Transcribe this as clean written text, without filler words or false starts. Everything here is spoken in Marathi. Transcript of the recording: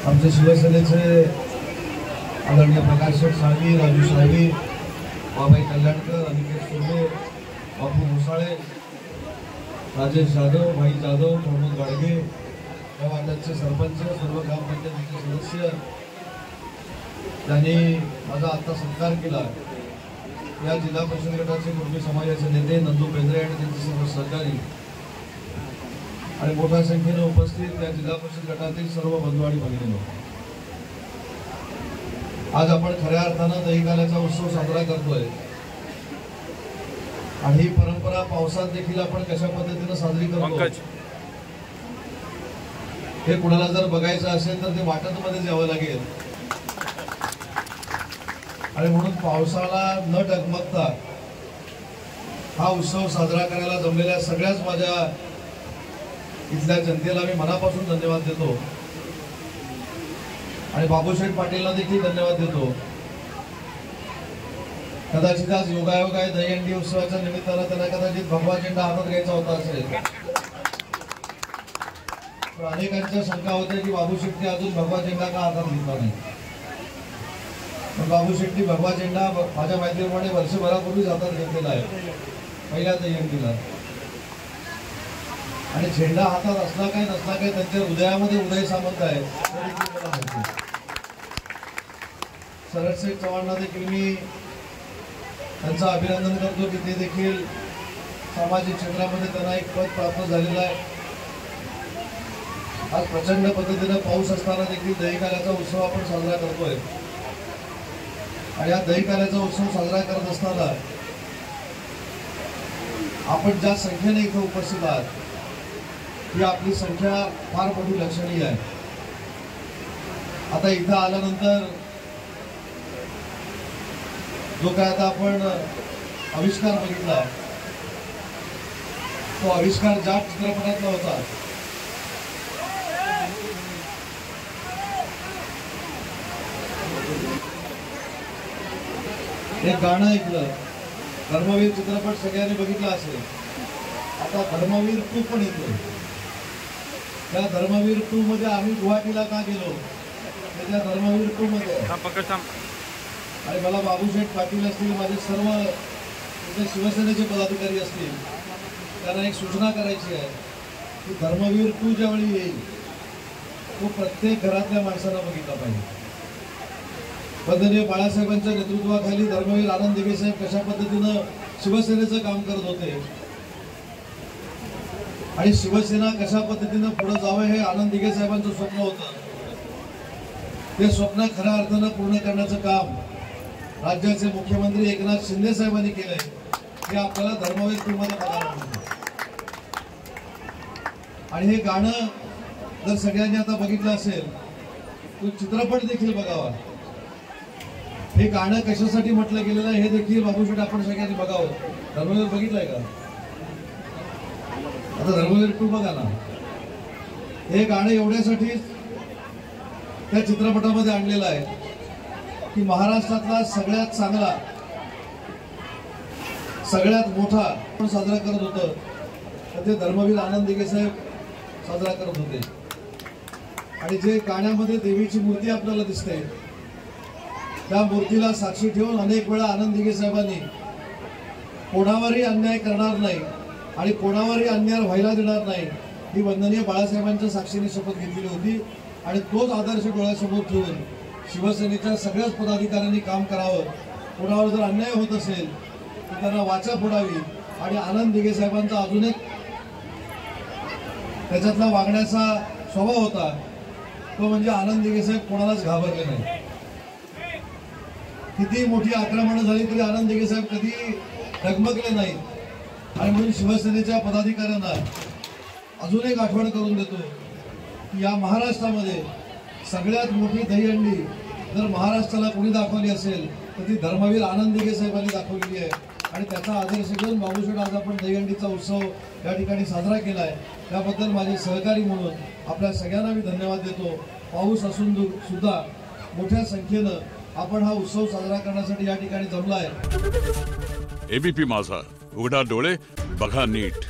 आमचे शिवसेनेचे आदरणीय प्रकाश साळवी, राजू साळवी, बाबाई कल्याणकर, अनिकेत सुर्वे, बापू मुसाळे, राजेश जाधव, भाई जाधव, प्रमोद गाडगे, या वार्डाचे सरपंच, सर्व ग्रामपंचायतीचे सदस्य त्यांनी माझा आता सत्कार केला। या जिल्हा परिषद गटाचे कुणबी समाजाचे नेते नंदू बेंद्रे आणि त्यांचे सर्व सहकारी आणि मोठ्या संख्येने उपस्थित या जिल्हा परिषद गटातील सर्व बंधू आणि भगिनींनो, आज आपण खऱ्या अर्थानं दहीकाल्याचा उत्सव साजरा करतोय आणि ही परंपरा पावसात देखील आपण कशा पद्धतीने साजरी करतो हे कुणाला जर बघायचं असेल तर ते वाटतमध्ये जावं लागेल आणि म्हणून पावसाला न डगमगता हा उत्सव साजरा करायला जमलेल्या सगळ्याच माझ्या इथल्या जनतेला मी मनापासून धन्यवाद देतो आणि बाबूशेठ पाटीलला देखील धन्यवाद देतो। कदाचित आज योगायोग आहे, दहीहंडी उत्सवाच्या निमित्तानं त्यांना कदाचित भगवा झेंडा हातात घ्यायचा होता असेल, पण अनेकांच्या शंका होत्या की बाबूशेठनी अजून भगवा झेंडा का हातात घेतला नाही। पण बाबूशेठनी भगवा झेंडा माझ्या माहितीप्रमाणे वर्षभरापूर्वीच हातात घेतलेला आहे पहिल्या दहीहंडीला, आणि झेंडा हातात असला काय नसला काय त्यांच्या हृदयामध्ये उदय सामंत आहे हे देखील मला माहिती। शरदशेठ चव्हाणांना देखील मी त्यांचं अभिनंदन करतो की ते देखील सामाजिक क्षेत्रामध्ये त्यांना एक पद प्राप्त झालेलं आहे। आज प्रचंड पद्धतीने पाऊस असताना देखील दहीकाल्याचा उत्सव आपण साजरा करतोय आणि या दहीकाल्याचा उत्सव साजरा करत असताना आपण ज्या संख्येने इथे उपस्थित आहात ही आपली संख्या फार मोठी लक्षणीय आहे। आता इथं आल्यानंतर जो काय आता आपण आविष्कार बघितला तो आविष्कार ज्या चित्रपटातला होता एक गाणं ऐकलं, धर्मवीर चित्रपट सगळ्यांनी बघितला असेल। आता धर्मवीर 2 पण येतो। त्या धर्मवीर 2 मध्ये आम्ही गुवाहाटीला का गेलो त्या धर्मवीर 2 मध्ये आणि मला बाबूशेठ पाटील असतील, माझे सर्व शिवसेनेचे पदाधिकारी असतील, त्यांना एक सूचना करायची आहे की धर्मवीर 2 ज्यावेळी येईल तो प्रत्येक घरातल्या माणसाला बघितला पाहिजे। वंदनीय बाळासाहेबांच्या नेतृत्वाखाली धर्मवीर आनंद दिघे साहेब कशा पद्धतीनं शिवसेनेचं काम करत होते आणि शिवसेना कशा पद्धतीनं पुढे जावं हे आनंद दिघे साहेबांचं स्वप्न होतं। ते स्वप्न खऱ्या अर्थानं पूर्ण करण्याचं काम राज्याचे मुख्यमंत्री एकनाथ शिंदे साहेबांनी केलंय हे आपल्याला धर्मवीर 2 मध्ये बघायला मिळतं। आणि हे गाणं जर सगळ्यांनी आता बघितलं असेल तो चित्रपट देखील बघावा। हे गाणं कशासाठी म्हटलं गेलेलं आहे हे देखील बाबूशेठ आपण सगळ्यांनी बघावं। धर्मवीर बघितलंय का? आता धर्मवीर 2 बघा ना। हे गाणं एवढ्यासाठीच त्या चित्रपटामध्ये आणलेलं आहे की महाराष्ट्रातला सगळ्यात चांगला सगळ्यात मोठा आपण साजरा करत होतं तर ते धर्मवीर आनंद दिघे साहेब साजरा करत होते। आणि जे गाण्यामध्ये देवीची मूर्ती आपल्याला दिसते त्या मूर्तीला साक्षी ठेवून अनेक वेळा आनंद दिघे साहेबांनी कोणावरही अन्याय करणार नाही आणि कोणावरही अन्याय व्हायला देणार नाही ही वंदनीय बाळासाहेबांच्या साक्षीने शपथ घेतलेली होती। आणि तोच आदर्श डोळ्यासमोर ठेवून शिवसेनेच्या सगळ्याच पदाधिकाऱ्यांनी काम करावं। कोणावर जर अन्याय होत असेल तर त्यांना वाचा फोडावी। आणि आनंद दिघे साहेबांचा अजून एक त्याच्यातला वागण्याचा स्वभाव होता तो म्हणजे आनंद दिघे साहेब कोणालाच घाबरले नाही। किती मोठी आक्रमणं झाली तरी आनंद दिघे साहेब कधी डगमगले नाही। आणि म्हणून शिवसेनेच्या पदाधिकाऱ्यांना अजून एक आठवण करून देतो की या महाराष्ट्रामध्ये सगळ्यात मोठी दहीहंडी जर महाराष्ट्राला कोणी दाखवली असेल तर ती धर्मवीर आनंद दिघे साहेबांनी दाखवलेली आहे। आणि त्याचा आदर्श घेऊन बाबूशेठ आज आपण दहीहंडीचा उत्सव या ठिकाणी साजरा केला आहे त्याबद्दल माझे सहकारी म्हणून आपल्या सगळ्यांना मी धन्यवाद देतो। पाऊस असून सुद्धा मोठ्या संख्येनं आपण हा उत्सव साजरा करण्यासाठी या ठिकाणी जमला आहे। एबीपी माझा, उघडा डोळे बघा नीट।